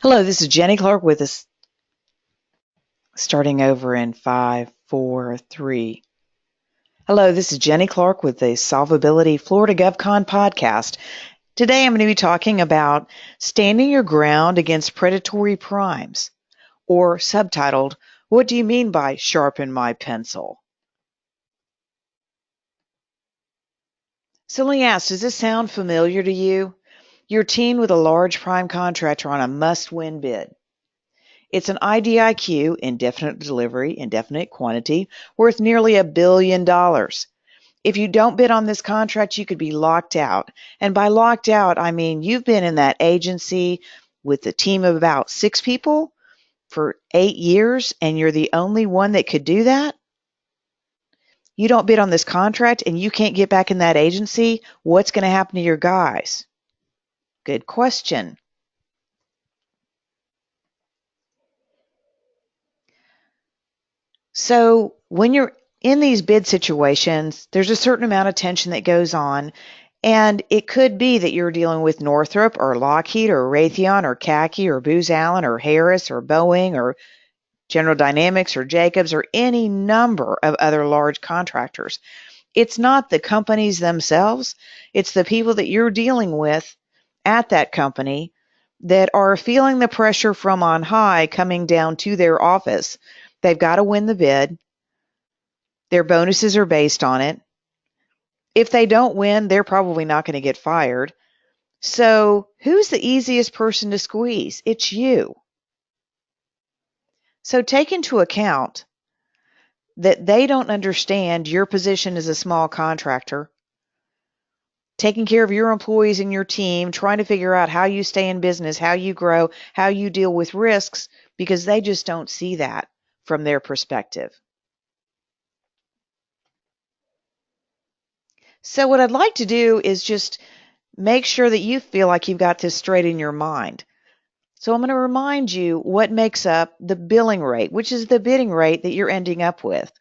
Hello, this is Jenny Clark with us, starting over in 5, 4, 3. Hello, this is Jenny Clark with the Solvability Florida GovCon podcast. Today I'm going to be talking about standing your ground against predatory primes, or subtitled, What do you mean by sharpen my pencil? So let me ask, does this sound familiar to you? You're teamed with a large prime contractor on a must-win bid. It's an IDIQ, indefinite delivery, indefinite quantity, worth nearly $1 billion. If you don't bid on this contract, you could be locked out. And by locked out, I mean you've been in that agency with a team of about 6 people for 8 years, and you're the only one that could do that? You don't bid on this contract and you can't get back in that agency, what's going to happen to your guys? Good question. So when you're in these bid situations, there's a certain amount of tension that goes on, and it could be that you're dealing with Northrop or Lockheed or Raytheon or CACI or Booz Allen or Harris or Boeing or General Dynamics or Jacobs or any number of other large contractors. It's not the companies themselves, it's the people that you're dealing with at that company that are feeling the pressure from on high coming down to their office. They've got to win the bid. Their bonuses are based on it. If they don't win, they're probably not going to get fired. So who's the easiest person to squeeze? It's you. So take into account that they don't understand your position as a small contractor, taking care of your employees and your team, trying to figure out how you stay in business, how you grow, how you deal with risks, because they just don't see that from their perspective. So what I'd like to do is just make sure that you feel like you've got this straight in your mind. So I'm going to remind you what makes up the billing rate, which is the bidding rate that you're ending up with.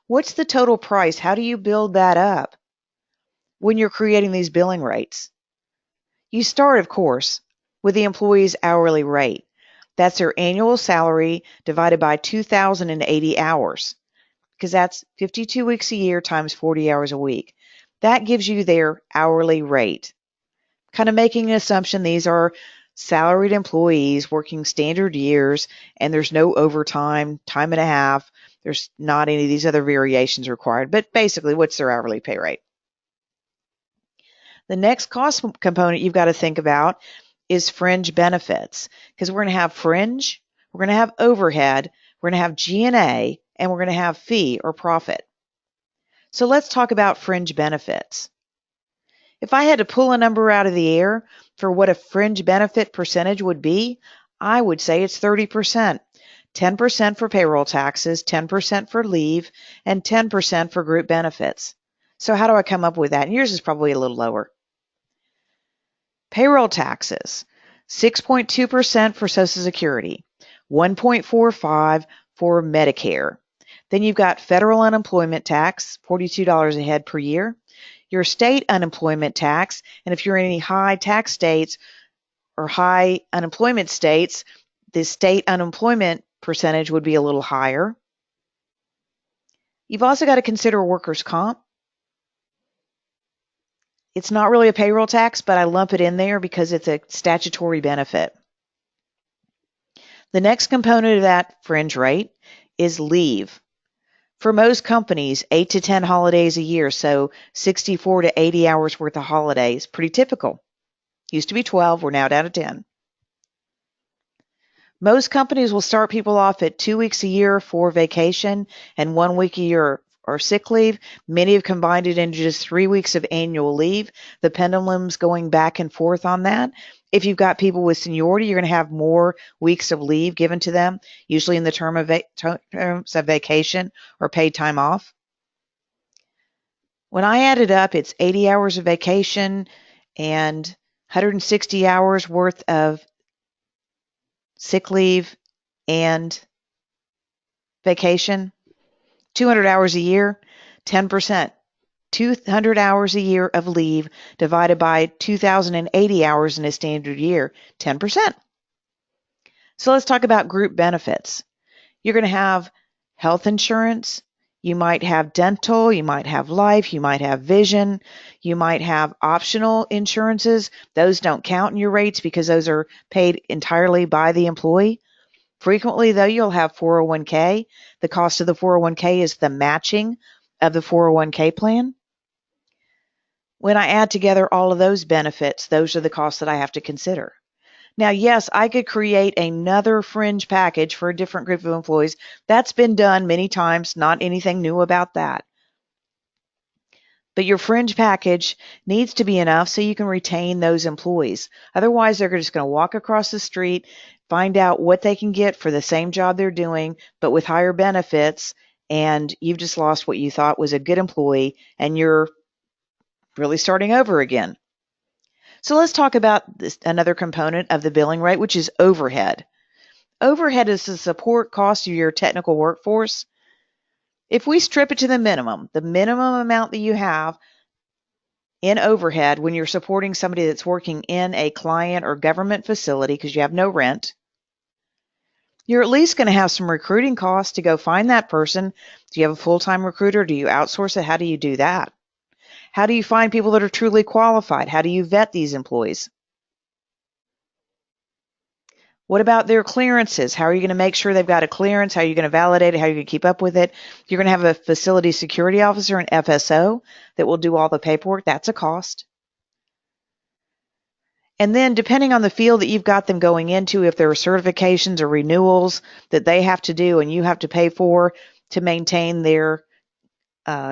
What's the total price? How do you build that up when you're creating these billing rates? You start, of course, with the employee's hourly rate. That's their annual salary divided by 2,080 hours, because that's 52 weeks a year times 40 hours a week. That gives you their hourly rate. Kind of making an assumption these are salaried employees working standard years, and there's no overtime, time and a half. There's not any of these other variations required, but basically, what's their hourly pay rate? The next cost component you've got to think about is fringe benefits, because we're going to have fringe, we're going to have overhead, we're going to have G&A, and we're going to have fee or profit. So let's talk about fringe benefits. If I had to pull a number out of the air for what a fringe benefit percentage would be, I would say it's 30%. 10% for payroll taxes, 10% for leave, and 10% for group benefits. So how do I come up with that? And yours is probably a little lower. Payroll taxes, 6.2% for Social Security, 1.45% for Medicare. Then you've got federal unemployment tax, $42 a head per year. Your state unemployment tax, and if you're in any high tax states or high unemployment states, the state unemployment percentage would be a little higher. You've also got to consider workers' comp. It's not really a payroll tax, but I lump it in there because it's a statutory benefit. The next component of that fringe rate is leave. For most companies, 8 to 10 holidays a year, so 64 to 80 hours worth of holidays, pretty typical. Used to be 12, we're now down to 10. Most companies will start people off at 2 weeks a year for vacation and 1 week a year or sick leave. Many have combined it into just 3 weeks of annual leave. The pendulum's going back and forth on that. If you've got people with seniority, you're going to have more weeks of leave given to them, usually in the terms of vacation or paid time off. When I add it up, it's 80 hours of vacation and 160 hours worth of sick leave and vacation. 200 hours a year, 10%. 200 hours a year of leave divided by 2,080 hours in a standard year, 10%. So let's talk about group benefits. You're going to have health insurance. You might have dental, you might have life, you might have vision, you might have optional insurances. Those don't count in your rates because those are paid entirely by the employee. Frequently, though, you'll have 401k. The cost of the 401k is the matching of the 401k plan. When I add together all of those benefits, those are the costs that I have to consider. Now, yes, I could create another fringe package for a different group of employees. That's been done many times, not anything new about that. But your fringe package needs to be enough so you can retain those employees. Otherwise, they're just going to walk across the street, find out what they can get for the same job they're doing, but with higher benefits, and you've just lost what you thought was a good employee, and you're really starting over again. So let's talk about this, another component of the billing rate, which is overhead. Overhead is the support cost of your technical workforce. If we strip it to the minimum amount that you have in overhead when you're supporting somebody that's working in a client or government facility because you have no rent, you're at least going to have some recruiting costs to go find that person. Do you have a full-time recruiter? Do you outsource it? How do you do that? How do you find people that are truly qualified? How do you vet these employees? What about their clearances? How are you going to make sure they've got a clearance? How are you going to validate it? How are you going to keep up with it? You're going to have a facility security officer, an FSO, that will do all the paperwork. That's a cost. And then depending on the field that you've got them going into, if there are certifications or renewals that they have to do and you have to pay for to maintain their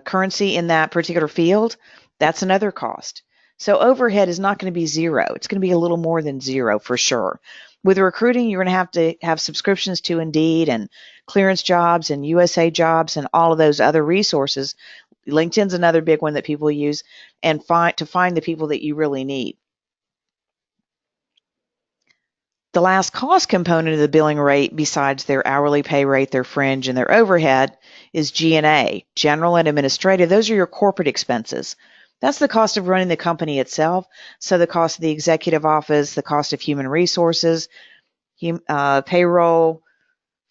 currency in that particular field, that's another cost. So overhead is not going to be zero. It's going to be a little more than zero for sure. With recruiting, you're going to have subscriptions to Indeed and clearance jobs and USA jobs and all of those other resources. LinkedIn's another big one that people use and to find the people that you really need. The last cost component of the billing rate, besides their hourly pay rate, their fringe, and their overhead, is G&A, general and administrative. Those are your corporate expenses. That's the cost of running the company itself. So the cost of the executive office, the cost of human resources, payroll,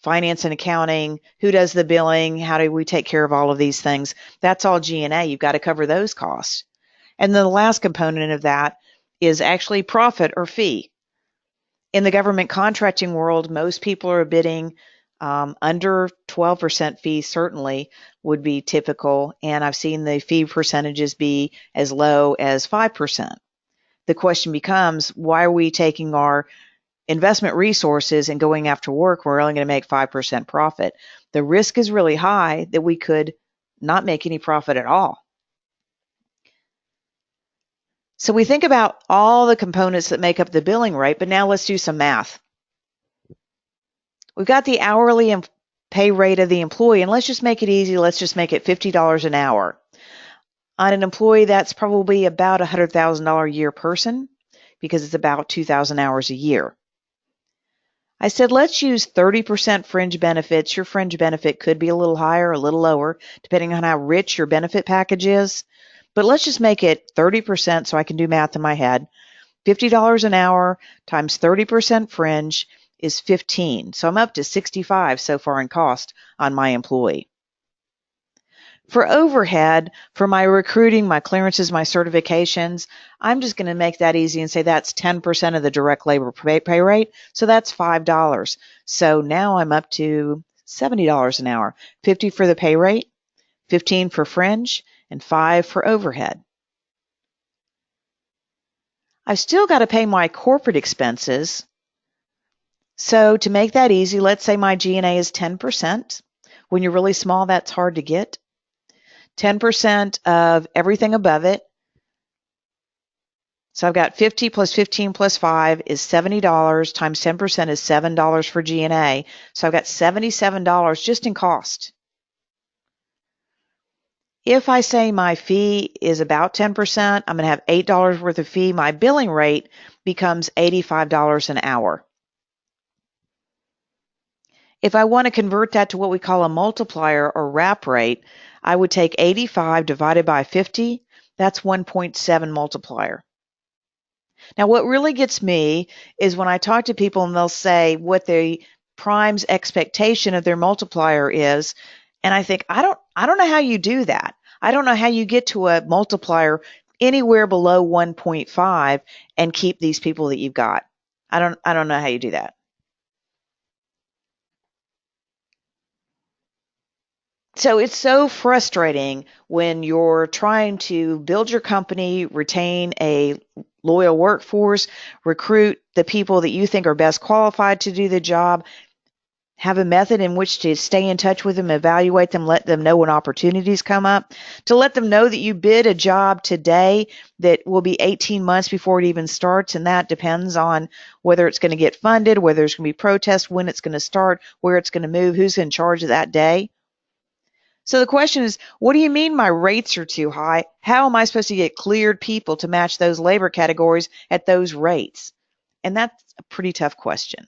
finance and accounting, who does the billing, how do we take care of all of these things. That's all G&A. You've got to cover those costs. And then the last component of that is actually profit or fee. In the government contracting world, most people are bidding under 12% fee certainly would be typical, and I've seen the fee percentages be as low as 5%. The question becomes, why are we taking our investment resources and going after work where we're only going to make 5% profit? The risk is really high that we could not make any profit at all. So we think about all the components that make up the billing rate, but now let's do some math. We've got the hourly pay rate of the employee, and let's just make it easy. Let's just make it $50 an hour. On an employee, that's probably about a $100,000 a year person because it's about 2,000 hours a year. I said, let's use 30% fringe benefits. Your fringe benefit could be a little higher, a little lower, depending on how rich your benefit package is. But let's just make it 30% so I can do math in my head. $50 an hour times 30% fringe is 15. So I'm up to 65 so far in cost on my employee. For overhead, for my recruiting, my clearances, my certifications, I'm just going to make that easy and say that's 10% of the direct labor pay rate. So that's $5. So now I'm up to $70 an hour. 50 for the pay rate, 15 for fringe, and 5 for overhead. I've still got to pay my corporate expenses. So to make that easy, let's say my G&A is 10%. When you're really small, that's hard to get. 10% of everything above it. So I've got 50 plus 15 plus 5 is $70 times 10% is $7 for G&A. So I've got $77 just in cost. If I say my fee is about 10%, I'm going to have $8 worth of fee. My billing rate becomes $85 an hour. If I want to convert that to what we call a multiplier or wrap rate, I would take 85 divided by 50. That's 1.7 multiplier. Now, what really gets me is when I talk to people and they'll say what the prime's expectation of their multiplier is, and I think I don't know how you do that. I don't know how you get to a multiplier anywhere below 1.5 and keep these people that you've got. I don't know how you do that. So it's so frustrating when you're trying to build your company, retain a loyal workforce, recruit the people that you think are best qualified to do the job, have a method in which to stay in touch with them, evaluate them, let them know when opportunities come up, to let them know that you bid a job today that will be 18 months before it even starts, and that depends on whether it's going to get funded, whether there's going to be protests, when it's going to start, where it's going to move, who's in charge of that day. So the question is, what do you mean my rates are too high? How am I supposed to get cleared people to match those labor categories at those rates? And that's a pretty tough question.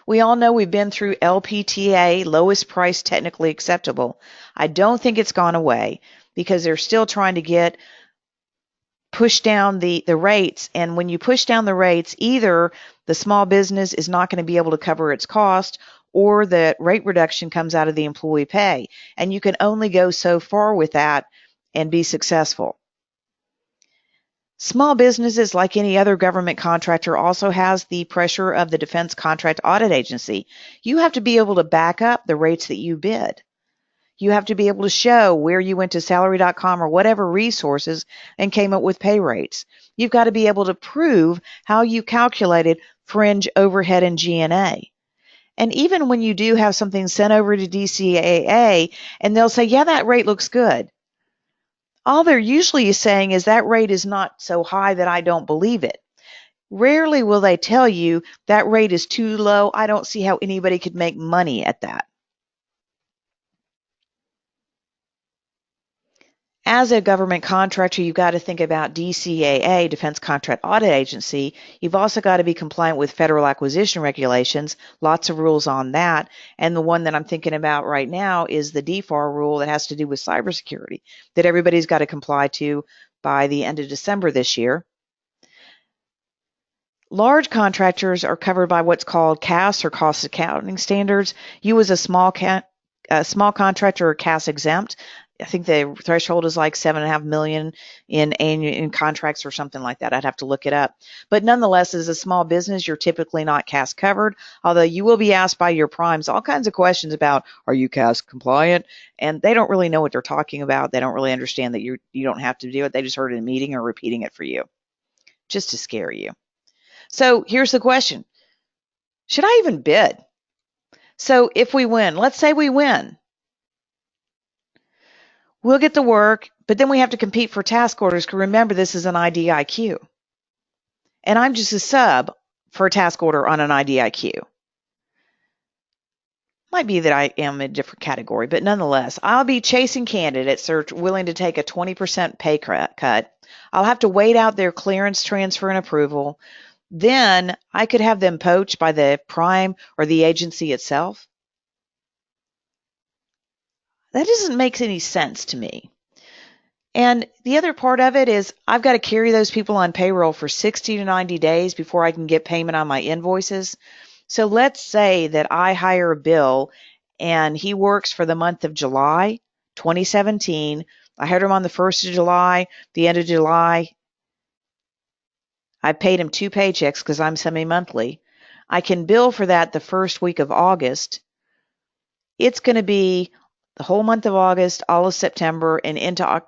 We all know we've been through LPTA, lowest price technically acceptable. I don't think it's gone away because they're still trying to push down the rates. And when you push down the rates, either the small business is not going to be able to cover its cost, or the rate reduction comes out of the employee pay. And you can only go so far with that and be successful. Small businesses, like any other government contractor, also has the pressure of the Defense Contract Audit Agency. You have to be able to back up the rates that you bid. You have to be able to show where you went to salary.com or whatever resources and came up with pay rates. You've got to be able to prove how you calculated fringe overhead and G&A. And even when you do have something sent over to DCAA and they'll say, yeah, that rate looks good, all they're usually saying is that rate is not so high that I don't believe it. Rarely will they tell you that rate is too low. I don't see how anybody could make money at that. As a government contractor, you've got to think about DCAA, Defense Contract Audit Agency. You've also got to be compliant with federal acquisition regulations, lots of rules on that. And the one that I'm thinking about right now is the DFAR rule that has to do with cybersecurity that everybody's got to comply to by the end of December this year. Large contractors are covered by what's called CAS, or cost accounting standards. You as a small contractor are CAS exempt. I think the threshold is like $7.5 million in contracts or something like that. I'd have to look it up. But nonetheless, as a small business, you're typically not CAS covered, although you will be asked by your primes all kinds of questions about, are you CAS compliant? And they don't really know what they're talking about. They don't really understand that you don't have to do it. They just heard it in a meeting or repeating it for you, just to scare you. So here's the question. Should I even bid? So if we win, let's say we win, we'll get the work, but then we have to compete for task orders, because remember, this is an IDIQ. And I'm just a sub for a task order on an IDIQ. Might be that I am in a different category, but nonetheless, I'll be chasing candidates that are willing to take a 20% pay cut. I'll have to wait out their clearance, transfer, and approval. Then I could have them poached by the prime or the agency itself. That doesn't make any sense to me. And the other part of it is I've got to carry those people on payroll for 60 to 90 days before I can get payment on my invoices. So let's say that I hire Bill and he works for the month of July 2017. I hired him on the 1st of July, the end of July. I paid him 2 paychecks because I'm semi-monthly. I can bill for that the first week of August. It's going to be the whole month of August, all of September, and into I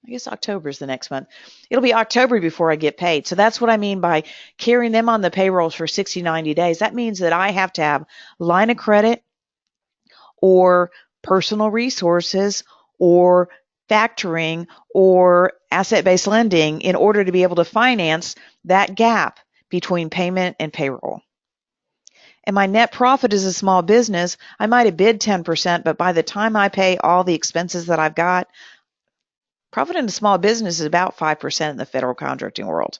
guess October is the next month. It'll be October before I get paid. So that's what I mean by carrying them on the payroll for 60, 90 days. That means that I have to have line of credit or personal resources or factoring or asset-based lending in order to be able to finance that gap between payment and payroll. And my net profit as a small business, I might have bid 10%, but by the time I pay all the expenses that I've got, profit in a small business is about 5% in the federal contracting world.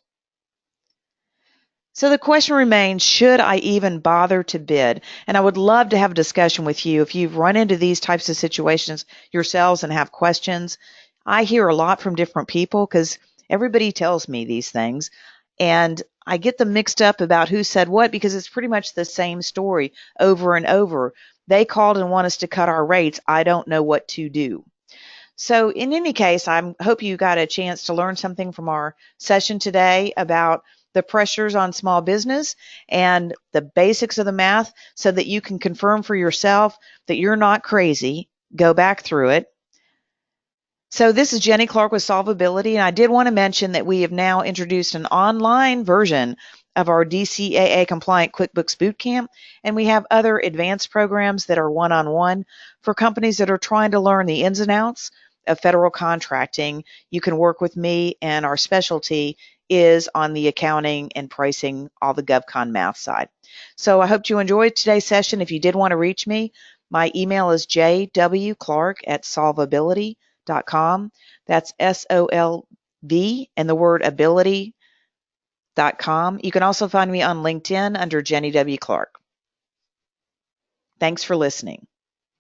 So the question remains, should I even bother to bid? And I would love to have a discussion with you if you've run into these types of situations yourselves and have questions. I hear a lot from different people because Everybody tells me these things, and I get them mixed up about who said what because it's pretty much the same story over and over. They called and want us to cut our rates. I don't know what to do. So in any case, I hope you got a chance to learn something from our session today about the pressures on small business and the basics of the math so that you can confirm for yourself that you're not crazy. Go back through it. So this is Jenny Clark with Solvability, and I did want to mention that we have now introduced an online version of our DCAA compliant QuickBooks Bootcamp, and we have other advanced programs that are one-on-one for companies that are trying to learn the ins and outs of federal contracting. You can work with me, and our specialty is on the accounting and pricing, all the GovCon math side. So I hope you enjoyed today's session. If you did want to reach me, my email is jwclark@solvability.com. That's SOLV and the word ability.com. You can also find me on LinkedIn under Jenny W. Clark. Thanks for listening.